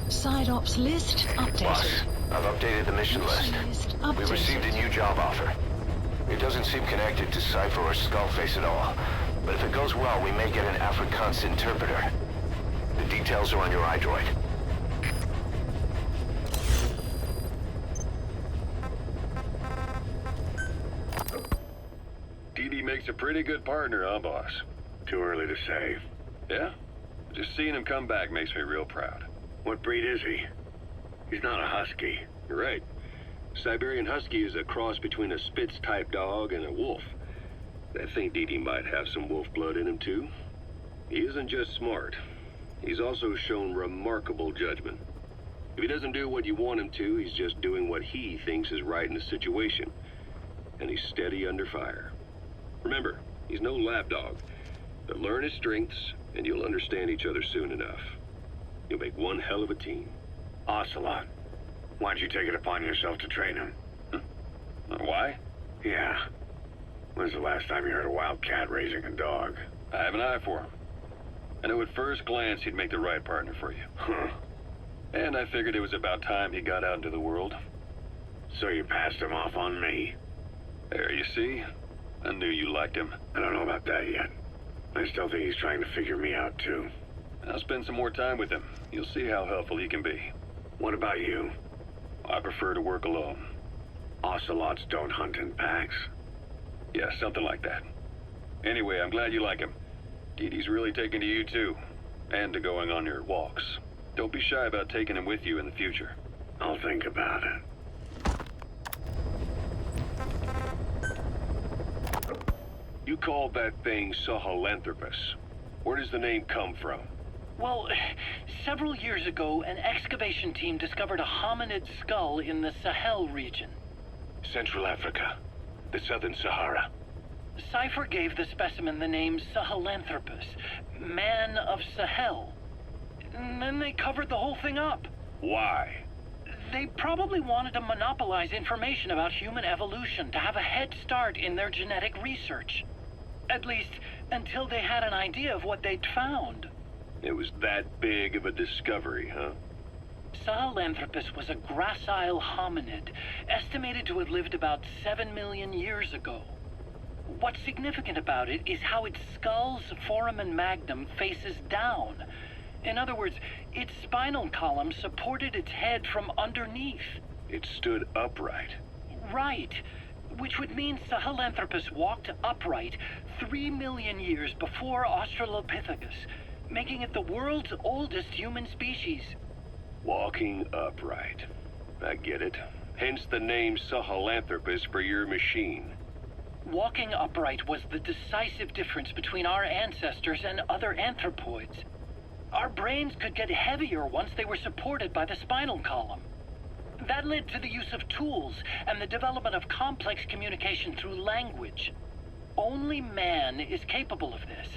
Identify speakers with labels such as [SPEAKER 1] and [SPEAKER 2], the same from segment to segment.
[SPEAKER 1] Side ops list updated.
[SPEAKER 2] Boss, I've updated the mission list. We received a new job offer. It doesn't seem connected to Cypher or Skullface at all. But if it goes well, we may get an Afrikaans interpreter. The details are on your iDroid.
[SPEAKER 3] DD makes a pretty good partner, huh, boss?
[SPEAKER 4] Too early to say.
[SPEAKER 3] Yeah? Just seeing him come back makes me real proud.
[SPEAKER 4] What breed is he? He's not a husky.
[SPEAKER 3] You're right. Siberian Husky is a cross between a Spitz-type dog and a wolf. I think DD might have some wolf blood in him, too. He isn't just smart. He's also shown remarkable judgment. If he doesn't do what you want him to, he's just doing what he thinks is right in the situation. And he's steady under fire. Remember, he's no lapdog. But learn his strengths, and you'll understand each other soon enough. You'll make one hell of a team.
[SPEAKER 4] Ocelot, why don't you take it upon yourself to train him?
[SPEAKER 3] Why?
[SPEAKER 4] Yeah. When's the last time you heard a wild cat raising a dog?
[SPEAKER 3] I have an eye for him. I knew at first glance he'd make the right partner for you.
[SPEAKER 4] Huh.
[SPEAKER 3] And I figured it was about time he got out into the world.
[SPEAKER 4] So you passed him off on me?
[SPEAKER 3] There, you see? I knew you liked him.
[SPEAKER 4] I don't know about that yet. I still think he's trying to figure me out, too.
[SPEAKER 3] I'll spend some more time with him. You'll see how helpful he can be.
[SPEAKER 4] What about you?
[SPEAKER 3] I prefer to work alone.
[SPEAKER 4] Ocelots don't hunt in packs.
[SPEAKER 3] Yeah, something like that. Anyway, I'm glad you like him. DD's really taking to you, too. And to going on your walks. Don't be shy about taking him with you in the future.
[SPEAKER 4] I'll think about it.
[SPEAKER 3] You called that thing Sahelanthropus. Where does the name come from?
[SPEAKER 5] Well, several years ago, an excavation team discovered a hominid skull in the Sahel region.
[SPEAKER 4] Central Africa. The Southern Sahara.
[SPEAKER 5] Cypher gave the specimen the name Sahelanthropus, Man of Sahel. And then they covered the whole thing up.
[SPEAKER 3] Why?
[SPEAKER 5] They probably wanted to monopolize information about human evolution to have a head start in their genetic research. At least, until they had an idea of what they'd found.
[SPEAKER 3] It was that big of a discovery, huh?
[SPEAKER 5] Sahelanthropus was a gracile hominid, estimated to have lived about 7 million years ago. What's significant about it is how its skull's foramen magnum faces down. In other words, its spinal column supported its head from underneath.
[SPEAKER 3] It stood upright.
[SPEAKER 5] Right. Which would mean Sahelanthropus walked upright 3 million years before Australopithecus, making it the world's oldest human species.
[SPEAKER 3] Walking upright. I get it. Hence the name Sahelanthropus for your machine.
[SPEAKER 5] Walking upright was the decisive difference between our ancestors and other anthropoids. Our brains could get heavier once they were supported by the spinal column. That led to the use of tools and the development of complex communication through language. Only man is capable of this.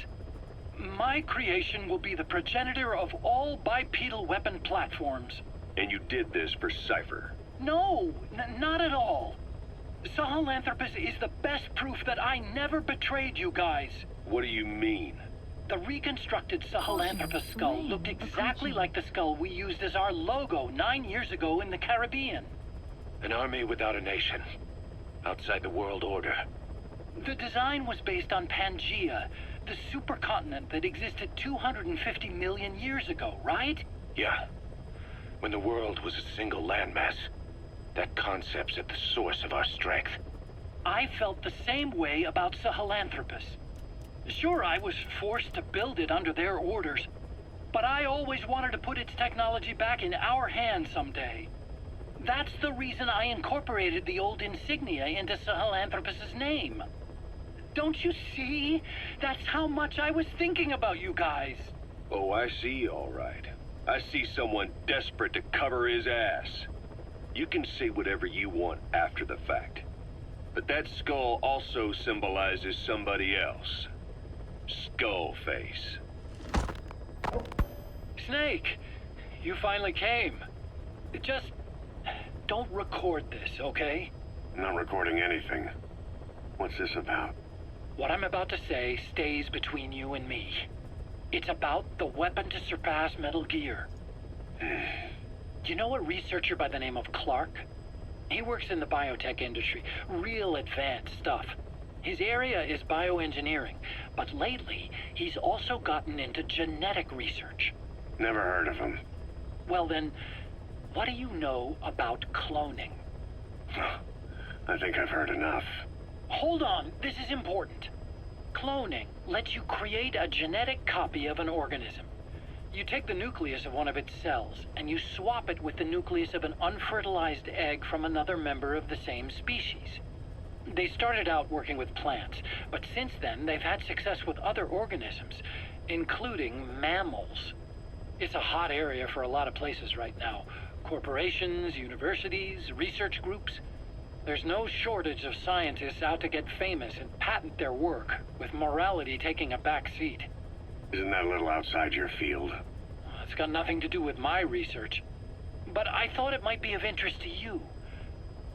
[SPEAKER 5] My creation will be the progenitor of all bipedal weapon platforms.
[SPEAKER 3] And you did this for Cypher.
[SPEAKER 5] No, not at all. Sahelanthropus is the best proof that I never betrayed you guys.
[SPEAKER 3] What do you mean?
[SPEAKER 5] The reconstructed Sahelanthropus skull looked exactly like the skull we used as our logo 9 years ago in the Caribbean.
[SPEAKER 4] An army without a nation. Outside the world order.
[SPEAKER 5] The design was based on Pangaea, the supercontinent that existed 250 million years ago, right?
[SPEAKER 4] Yeah. When the world was a single landmass. That concept's at the source of our strength.
[SPEAKER 5] I felt the same way about Sahelanthropus. Sure, I was forced to build it under their orders, but I always wanted to put its technology back in our hands someday. That's the reason I incorporated the old insignia into Sahelanthropus's name. Don't you see? That's how much I was thinking about you guys.
[SPEAKER 3] Oh, I see, all right. I see someone desperate to cover his ass. You can say whatever you want after the fact. But that skull also symbolizes somebody else. Skullface.
[SPEAKER 5] Snake, you finally came. Just don't record this, okay?
[SPEAKER 4] I'm not recording anything. What's this about?
[SPEAKER 5] What I'm about to say stays between you and me. It's about the weapon to surpass Metal Gear. You know a researcher by the name of Clark? He works in the biotech industry, real advanced stuff. His area is bioengineering, but lately he's also gotten into genetic research.
[SPEAKER 3] Never heard of him.
[SPEAKER 5] Well then, what do you know about cloning?
[SPEAKER 3] I think I've heard enough.
[SPEAKER 5] Hold on, this is important. Cloning lets you create a genetic copy of an organism. You take the nucleus of one of its cells, and you swap it with the nucleus of an unfertilized egg from another member of the same species. They started out working with plants, but since then they've had success with other organisms, including mammals. It's a hot area for a lot of places right now. Corporations, universities, research groups. There's no shortage of scientists out to get famous and patent their work, with morality taking a back seat.
[SPEAKER 3] Isn't that a little outside your field?
[SPEAKER 5] It's got nothing to do with my research. But I thought it might be of interest to you.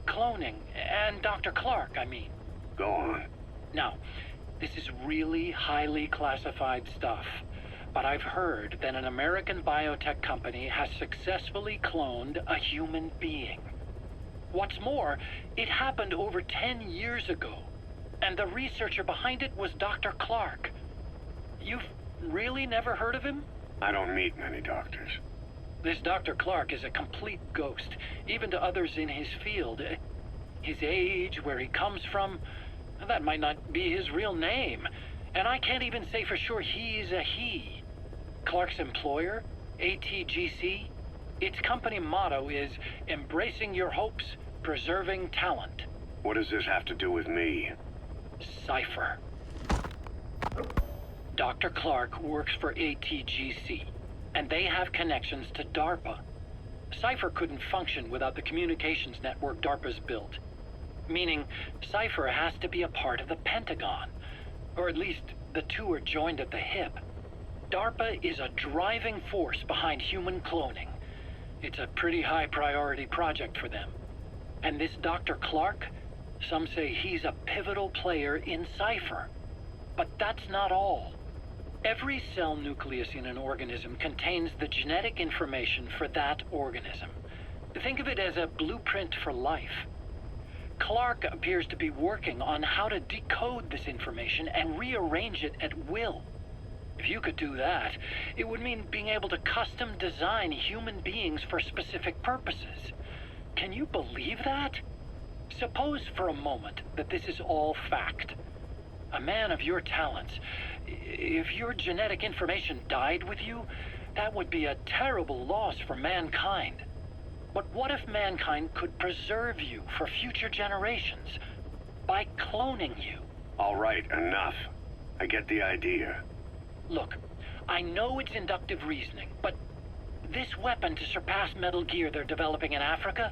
[SPEAKER 5] Cloning, and Dr. Clark, I mean.
[SPEAKER 3] Go on.
[SPEAKER 5] Now, this is really highly classified stuff. But I've heard that an American biotech company has successfully cloned a human being. What's more, it happened over 10 years ago. And the researcher behind it was Dr. Clark. You've really never heard of him?
[SPEAKER 3] I don't meet many doctors.
[SPEAKER 5] This Dr. Clark is a complete ghost, even to others in his field. His age, where he comes from, that might not be his real name. And I can't even say for sure he's a he. Clark's employer, ATGC, its company motto is embracing your hopes, preserving talent.
[SPEAKER 3] What does this have to do with me?
[SPEAKER 5] Cypher. Dr. Clark works for ATGC, and they have connections to DARPA. Cypher couldn't function without the communications network DARPA's built. Meaning, Cypher has to be a part of the Pentagon. Or at least, the two are joined at the hip. DARPA is a driving force behind human cloning. It's a pretty high priority project for them. And this Dr. Clark, some say he's a pivotal player in Cypher. But that's not all. Every cell nucleus in an organism contains the genetic information for that organism. Think of it as a blueprint for life. Clark appears to be working on how to decode this information and rearrange it at will. If you could do that, it would mean being able to custom design human beings for specific purposes. Can you believe that? Suppose for a moment that this is all fact. A man of your talents, if your genetic information died with you, that would be a terrible loss for mankind. But what if mankind could preserve you for future generations by cloning you?
[SPEAKER 3] All right, enough. I get the idea.
[SPEAKER 5] Look, I know it's inductive reasoning, but this weapon to surpass Metal Gear they're developing in Africa,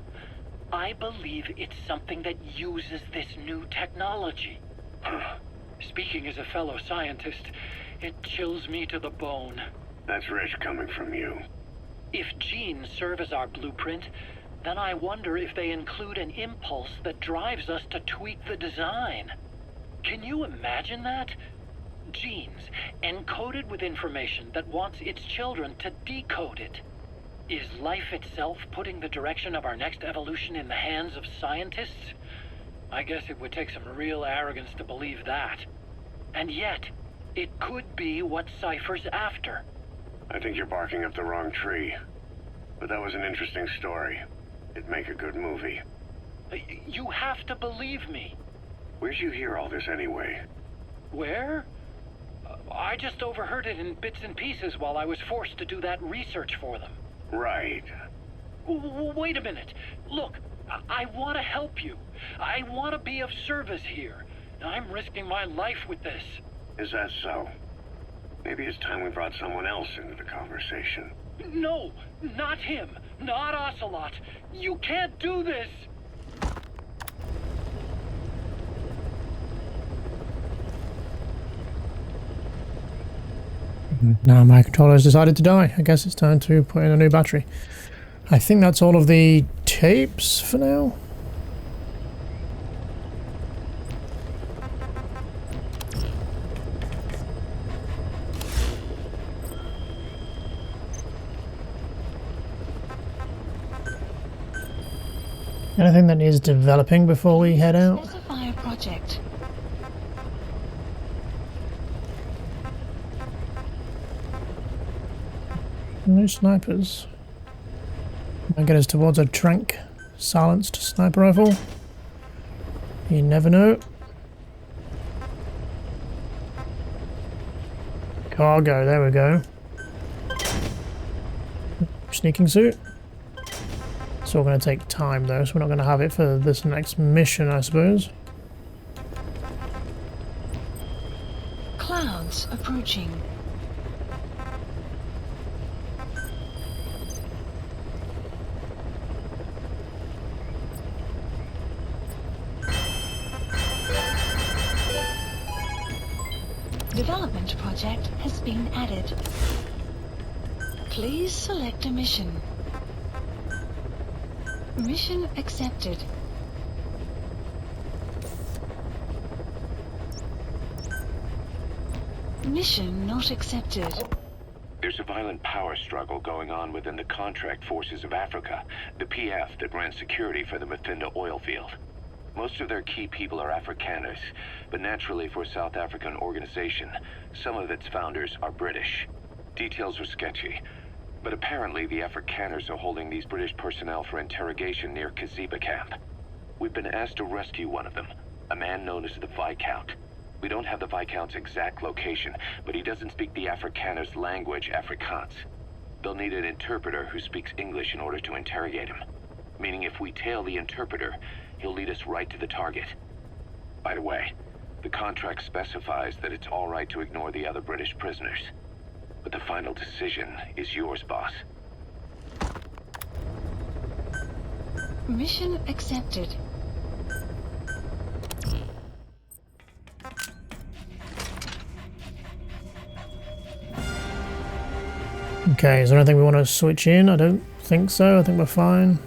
[SPEAKER 5] I believe it's something that uses this new technology. Speaking as a fellow scientist, it chills me to the bone.
[SPEAKER 3] That's rich coming from you.
[SPEAKER 5] If genes serve as our blueprint, then I wonder if they include an impulse that drives us to tweak the design. Can you imagine that? Genes, encoded with information that wants its children to decode it. Is life itself putting the direction of our next evolution in the hands of scientists? I guess it would take some real arrogance to believe that. And yet, it could be what Cypher's after.
[SPEAKER 3] I think you're barking up the wrong tree. But that was an interesting story. It'd make a good movie.
[SPEAKER 5] You have to believe me.
[SPEAKER 3] Where'd you hear all this anyway?
[SPEAKER 5] Where? I just overheard it in bits and pieces while I was forced to do that research for them.
[SPEAKER 3] Right.
[SPEAKER 5] Wait a minute. Look, I want to help you. I want to be of service here. I'm risking my life with this.
[SPEAKER 3] Is that so? Maybe it's time we brought someone else into the conversation.
[SPEAKER 5] No, not him. Not Ocelot. You can't do this.
[SPEAKER 6] Now my controller has decided to die. I guess it's time to put in a new battery. I think that's all of the tapes for now. Anything that needs developing before we head out?
[SPEAKER 1] Specify a project.
[SPEAKER 6] No snipers. Might get us towards a trank silenced sniper rifle. You never know. Cargo, there we go. Sneaking suit. It's all going to take time though, so we're not going to have it for this next mission, I suppose.
[SPEAKER 1] Clouds approaching. Development project has been added. Please select a mission. Mission accepted. Mission not accepted.
[SPEAKER 4] There's a violent power struggle going on within the contract forces of Africa, the PF that ran security for the Mafinda oil field. Most of their key people are Afrikaners, but naturally for a South African organization, some of its founders are British. Details are sketchy, but apparently the Afrikaners are holding these British personnel for interrogation near Kiziba Camp. We've been asked to rescue one of them, a man known as the Viscount. We don't have the Viscount's exact location, but he doesn't speak the Afrikaners' language, Afrikaans. They'll need an interpreter who speaks English in order to interrogate him. Meaning if we tail the interpreter, he'll lead us right to the target. By the way, the contract specifies that it's all right to ignore the other British prisoners. But the final decision is yours, boss.
[SPEAKER 1] Mission accepted.
[SPEAKER 6] Okay, is there anything we want to switch in? I don't think so. I think we're fine.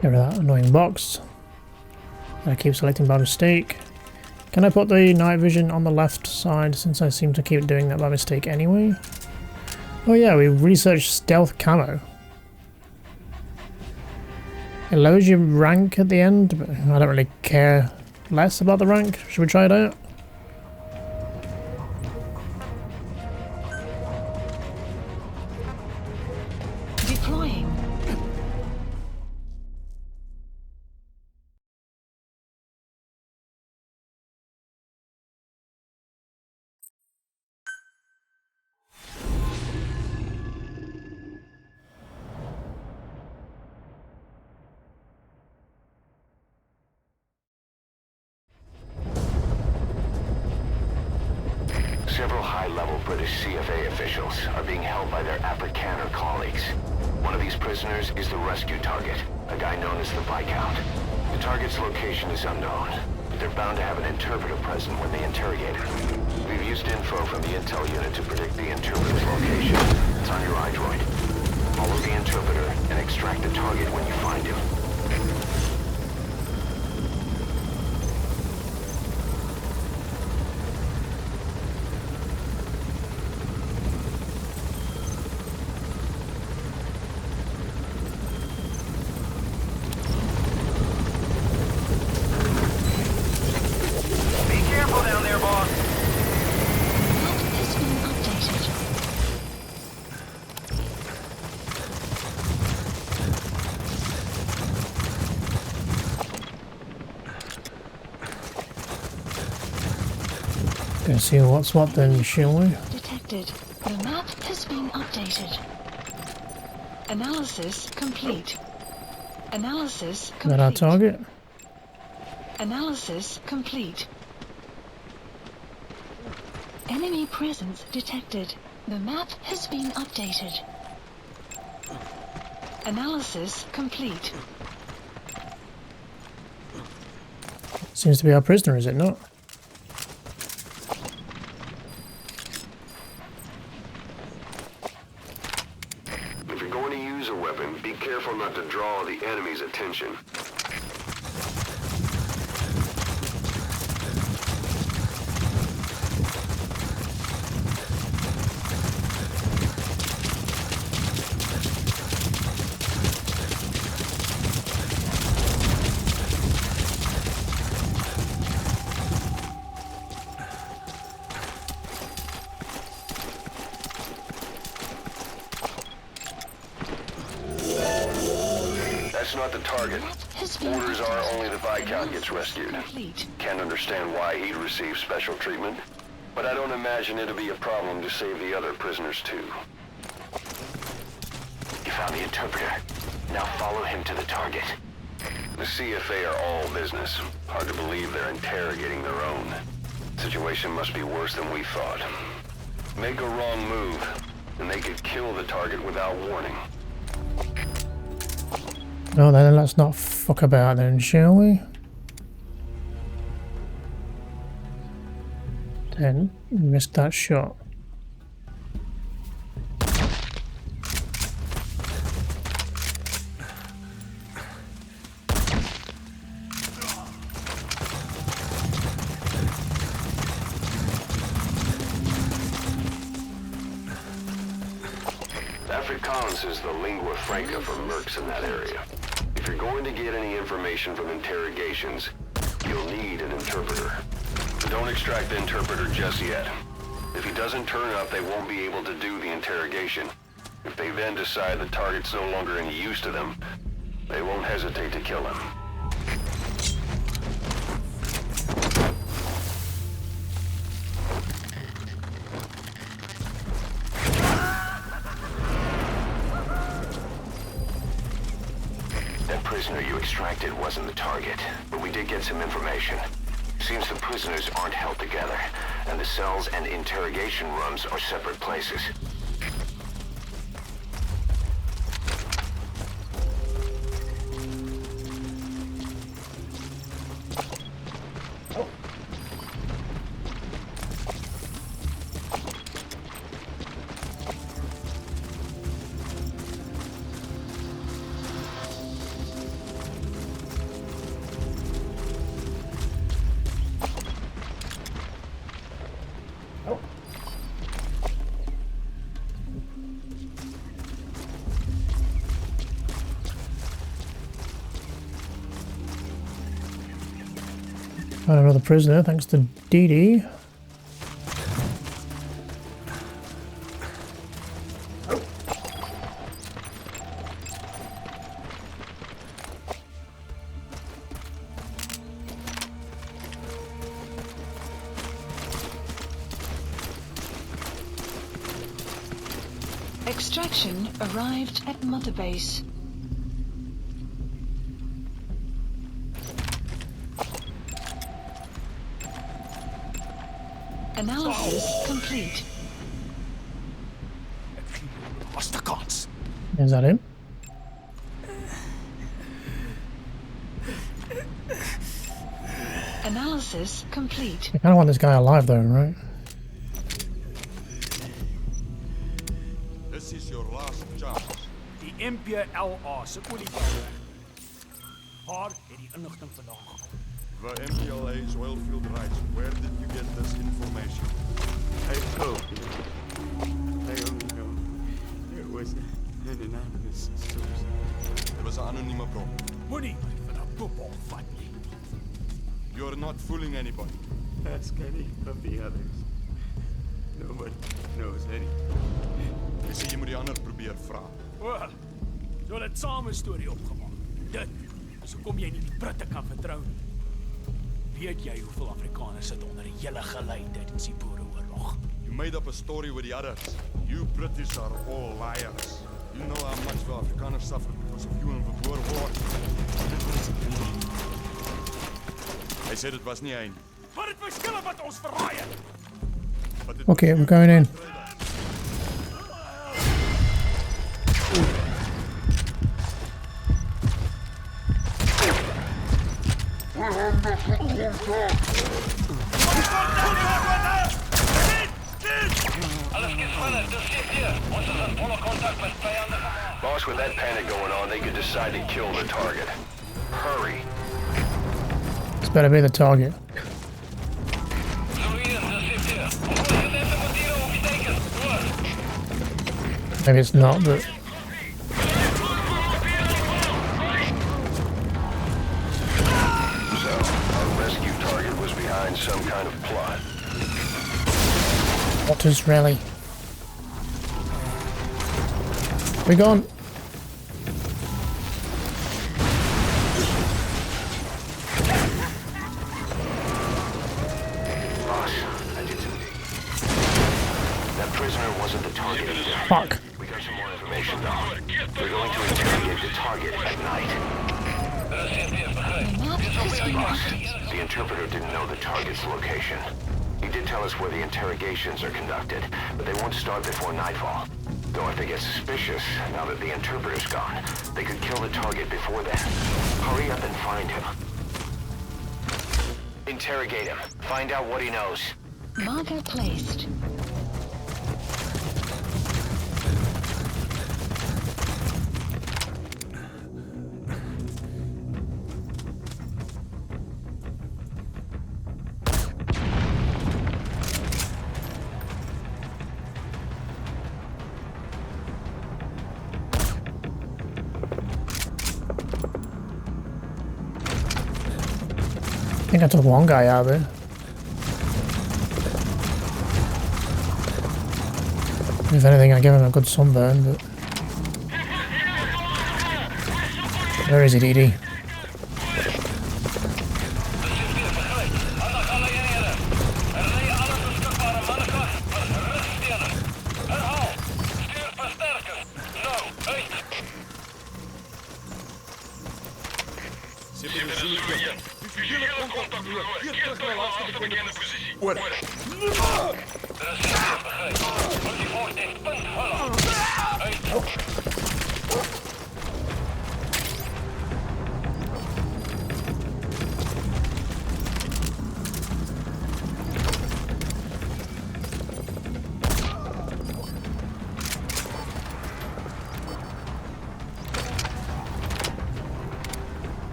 [SPEAKER 6] Get rid of that annoying box. I keep selecting by mistake. Can I put the night vision on the left side since I seem to keep doing that by mistake anyway? Oh yeah, we researched stealth camo. It lowers your rank at the end, but I don't really care less about the rank. Should we try it out?
[SPEAKER 1] Deploying.
[SPEAKER 2] Several high-level British CFA officials are being held by their Afrikaner colleagues. One of these prisoners is the rescue target, a guy known as the Viscount. The target's location is unknown, but they're bound to have an interpreter present when they interrogate him. We've used info from the intel unit to predict the interpreter's location. It's on your iDroid. Follow the interpreter and extract the target when you find him.
[SPEAKER 6] Let's see what's what then, shall we?
[SPEAKER 1] Detected. The map has been updated. Analysis complete. Analysis complete.
[SPEAKER 6] Is that our target?
[SPEAKER 1] Analysis complete. Enemy presence detected. The map has been updated. Analysis complete.
[SPEAKER 6] Seems to be our prisoner, is it not?
[SPEAKER 3] If you're going to use a weapon, be careful not to draw the enemy's attention.
[SPEAKER 2] That's not the target. Orders are only the Viscount gets rescued. Can't understand why he'd receive special treatment, but I don't imagine it'll be a problem to save the other prisoners too.
[SPEAKER 4] You found the interpreter. Now follow him to the target.
[SPEAKER 2] The CFA are all business. Hard to believe they're interrogating their own. Situation must be worse than we thought. Make a wrong move, and they could kill the target without warning.
[SPEAKER 6] No, then let's not fuck about then, shall we? Then we missed that shot.
[SPEAKER 2] Afrikaans is the lingua franca for mercs in that area. If you're going to get any information from interrogations, you'll need an interpreter. Don't extract the interpreter just yet. If he doesn't turn up, they won't be able to do the interrogation. If they then decide the target's no longer any use to them, they won't hesitate to kill him.
[SPEAKER 4] That prisoner you extracted wasn't the target, but we did get some information. Seems the prisoners aren't held together, and the cells and interrogation rooms are separate places.
[SPEAKER 6] Found another prisoner, thanks to Dee.
[SPEAKER 1] Extraction arrived at Mother Base. Analysis complete.
[SPEAKER 6] Is that him?
[SPEAKER 1] Analysis complete.
[SPEAKER 6] I kind of want this guy alive though, right?
[SPEAKER 7] This is your last chance. Die MPLA se oliebouwer. Waar het die inligting vandaan gekom? The MPLA's oilfield rights. Where did you get this information?
[SPEAKER 8] I told you. I only know there was an anonymous source.
[SPEAKER 7] There was an anonieme bron.
[SPEAKER 8] Moenie van 'n voetbal vat nie.
[SPEAKER 7] You're not fooling anybody.
[SPEAKER 8] Ask any of the others. Nobody knows any.
[SPEAKER 7] Jy sê jy moet die ander probeer vra.
[SPEAKER 8] Wel, jy het saam 'n storie opgemaak. Dit is hoekom jy nie die Britte kan vertrou nie. Weet jy hoeveel Afrikaners sit onder 'n hele gelei tydens die Boereoorlog?
[SPEAKER 7] You made up a story with the others. You British are all liars. You know how much the Afrikaners suffered because of you in the Boer War. Hy sê dit was nie hy nie.
[SPEAKER 8] Maar dit verskille wat ons verraai het.
[SPEAKER 6] Okay, we're going in.
[SPEAKER 2] Boss, with that panic going on, they could decide to kill the target. Hurry.
[SPEAKER 6] This better be the target. Maybe it's not, but...
[SPEAKER 2] So, our rescue target was behind some kind of plot.
[SPEAKER 6] What is really? We gone. Fuck.
[SPEAKER 2] We got some more information, though. We're going to interrogate the target at night.
[SPEAKER 1] The map has been updated.
[SPEAKER 2] The interpreter didn't know the target's location. He did tell us where the interrogations are conducted, but they won't start before nightfall. Though if they get suspicious, now that the interpreter's gone, they could kill the target before then. Hurry up and find him. Interrogate him. Find out what he knows.
[SPEAKER 1] Marker placed.
[SPEAKER 6] I think I took one guy out there. If anything, I gave him a good sunburn, but... Where is he, DD?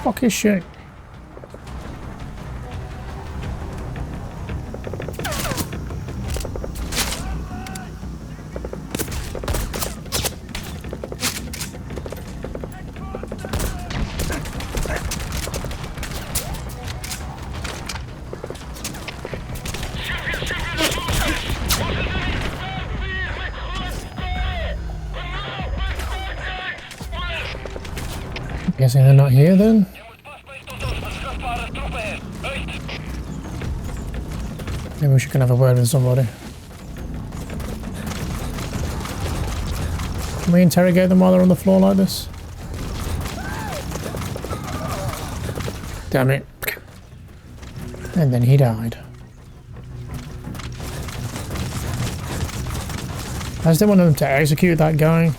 [SPEAKER 6] Fuck his shit. Guessing they're not here then? Maybe we should have a word with somebody. Can we interrogate them while they're on the floor like this? Damn it. And then he died. I just didn't want them to execute that guy.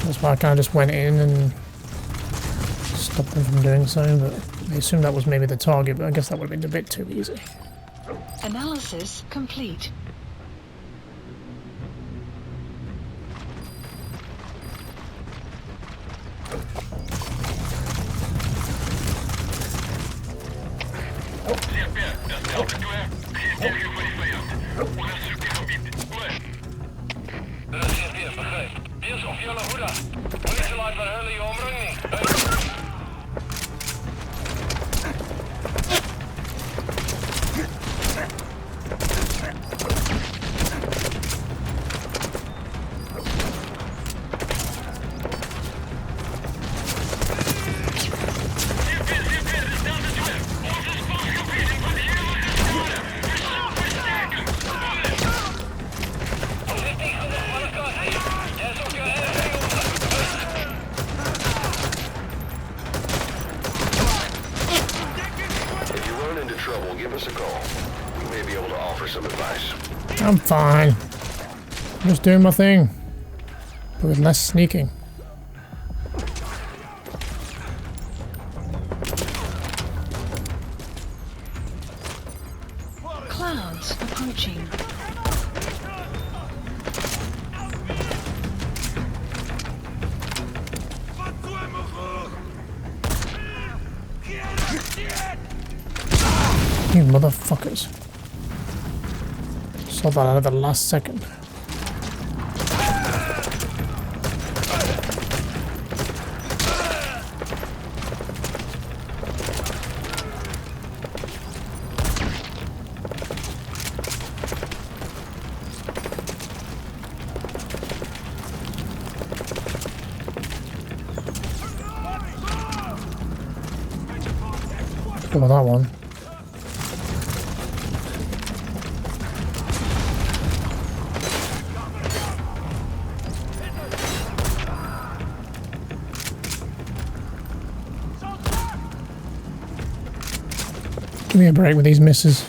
[SPEAKER 6] That's why I kind of just went in and stopped them from doing so, but I assumed that was maybe the target, but I guess that would have been a bit too easy.
[SPEAKER 1] Analysis complete.
[SPEAKER 6] I'm fine. I'm just doing my thing, but with less sneaking.
[SPEAKER 1] Clouds approaching.
[SPEAKER 6] You motherfuckers. Saw that out of the last second. Or that one. Give me a break with these misses.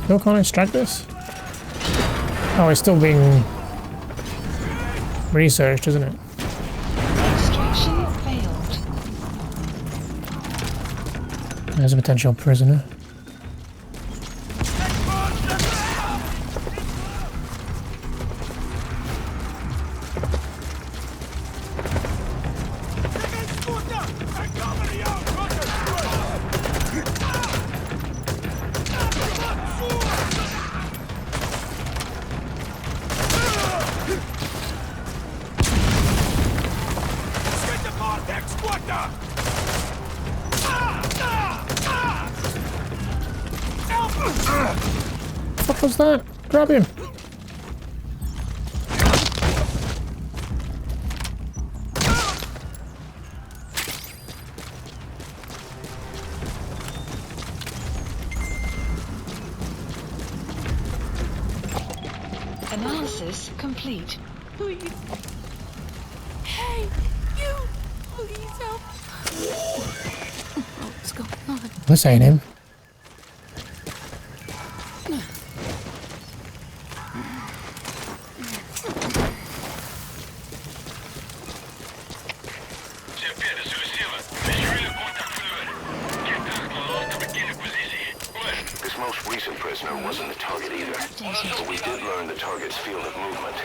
[SPEAKER 6] Still can't extract this? Oh, it's still being researched, isn't it?
[SPEAKER 1] Extraction failed.
[SPEAKER 6] There's a potential prisoner. What was that? Grab him!
[SPEAKER 1] Analysis complete.
[SPEAKER 9] Please. Hey, you! Please help. What's going on?
[SPEAKER 6] This ain't him.
[SPEAKER 2] This most recent prisoner wasn't the target either, but we did learn the target's field of movement.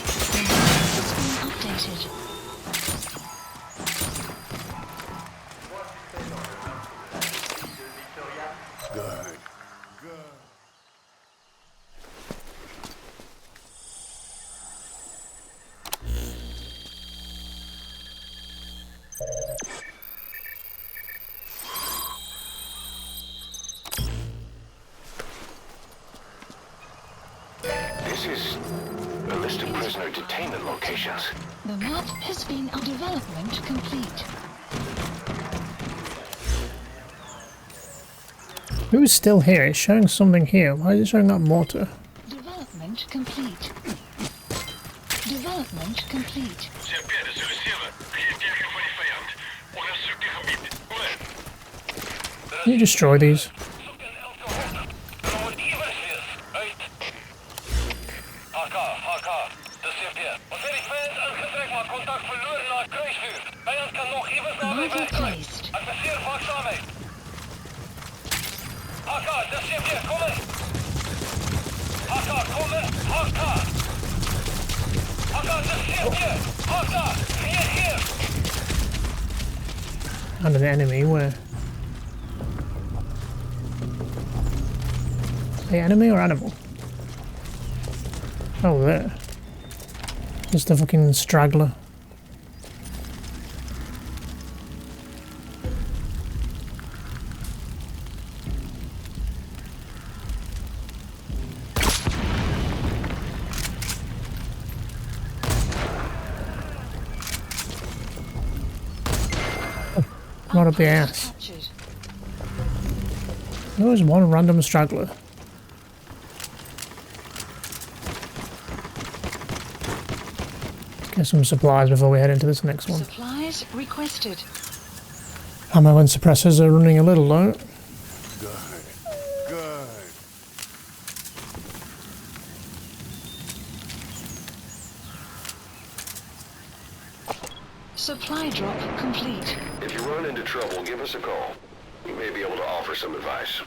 [SPEAKER 1] It's been updated.
[SPEAKER 2] This is a list of prisoner detainment locations.
[SPEAKER 1] The map has been development complete.
[SPEAKER 6] Who's still here? It's showing something here. Why is it showing that mortar?
[SPEAKER 1] Development complete. Development complete.
[SPEAKER 6] Can you destroy these?
[SPEAKER 1] Marker placed.
[SPEAKER 6] And an enemy, where? The enemy or animal? Oh, there. Just the fucking straggler. Right up the ass. There was one random straggler. Get some supplies before we head into this next one.
[SPEAKER 1] Supplies requested.
[SPEAKER 6] Ammo and suppressors are running a little low.
[SPEAKER 7] Good.
[SPEAKER 1] Supply drop complete.
[SPEAKER 2] If you run into trouble, give us a call. We may be able to offer some advice.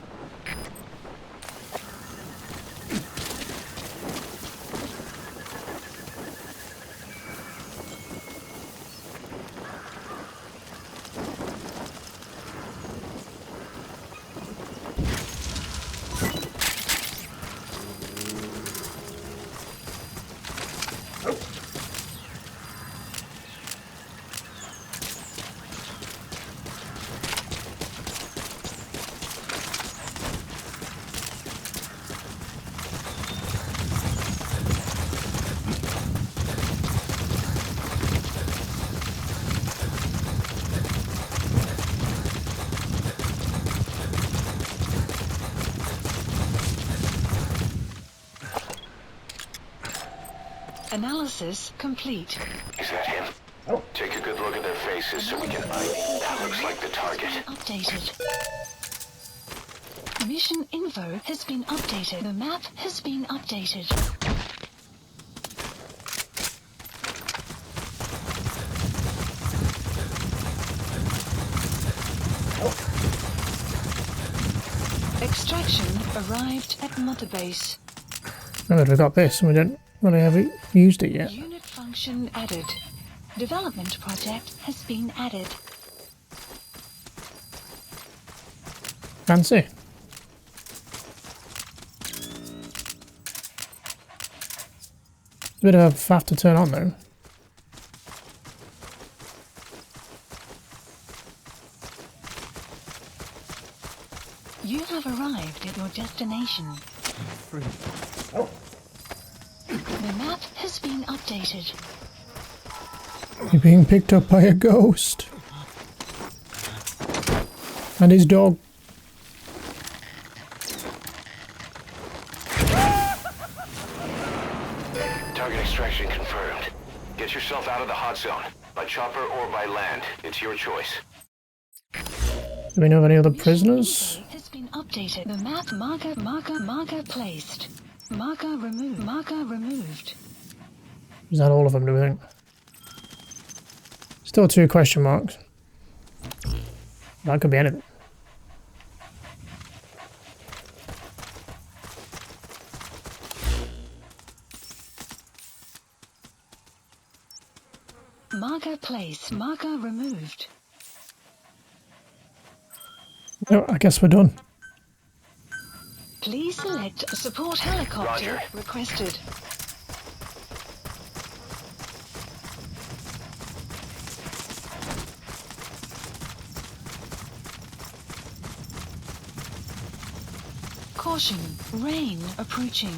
[SPEAKER 1] Analysis complete.
[SPEAKER 2] Is that him? Take a good look at their faces so we can ID. That looks like the target.
[SPEAKER 1] Updated. Mission info has been updated. The map has been updated. Extraction arrived at Mother Base.
[SPEAKER 6] Remember, we got this and we don't really have used it yet.
[SPEAKER 1] Unit function added. Development project has been added.
[SPEAKER 6] Fancy. Bit of a faff to turn on though.
[SPEAKER 1] You have arrived at your destination. The map has been updated.
[SPEAKER 6] You're being picked up by a ghost. And his dog.
[SPEAKER 2] Target extraction confirmed. Get yourself out of the hot zone. By chopper or by land. It's your choice.
[SPEAKER 6] Do we know of any other prisoners?
[SPEAKER 1] Has been updated. The map marker placed. Marker removed.
[SPEAKER 6] Is that all of them, do we think? Still 2 question marks. That could be anything.
[SPEAKER 1] Marker placed. Marker removed.
[SPEAKER 6] No, I guess we're done.
[SPEAKER 1] Please select support helicopter
[SPEAKER 2] Roger.
[SPEAKER 1] requested. Caution, rain approaching.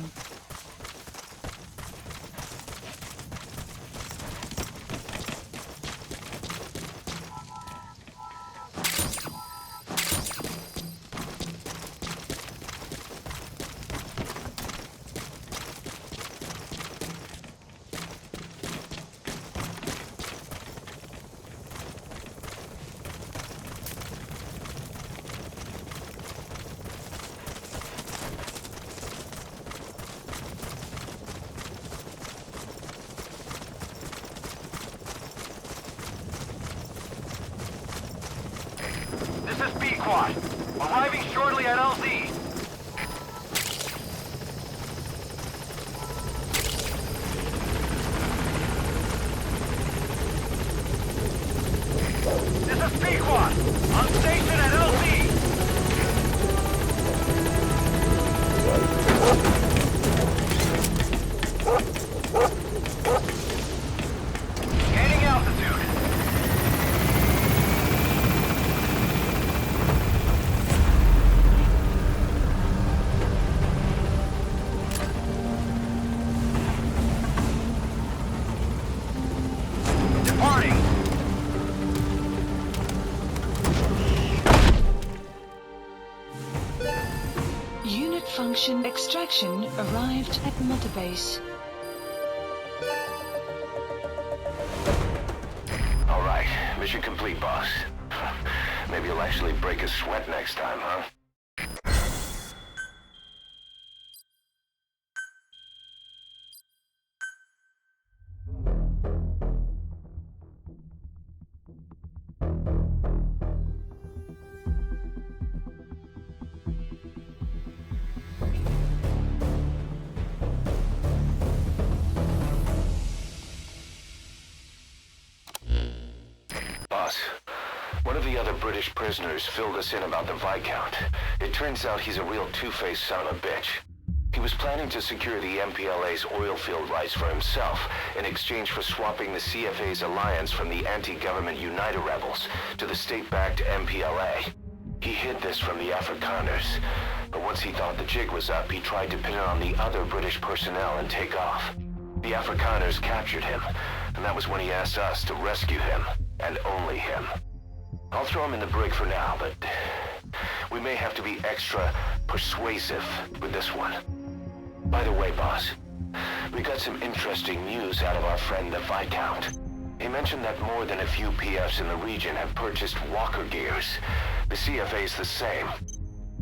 [SPEAKER 2] This is B-Quad. Arriving shortly at LZ. This is B-Quad. On station at LZ. Gaining altitude. Departing.
[SPEAKER 1] Unit function extraction arrived at Mother Base.
[SPEAKER 2] All right, mission complete, boss. Maybe you'll actually break a sweat next time, huh? Boss, one of the other British prisoners filled us in about the Viscount. It turns out he's a real two-faced son of a bitch. He was planning to secure the MPLA's oil field rights for himself in exchange for swapping the CFA's alliance from the anti-government United rebels to the state-backed MPLA. He hid this from the Afrikaners, but once he thought the jig was up, he tried to pin it on the other British personnel and take off. The Afrikaners captured him, and that was when he asked us to rescue him, and only him. I'll throw him in the brig for now, but we may have to be extra persuasive with this one. By the way, boss, we got some interesting news out of our friend the Viscount. He mentioned that more than a few PFs in the region have purchased walker gears. The CFA's the same.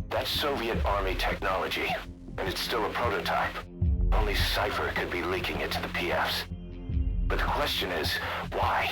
[SPEAKER 2] That's Soviet Army technology, and it's still a prototype. Only Cypher could be leaking it to the PFs. But the question is, why?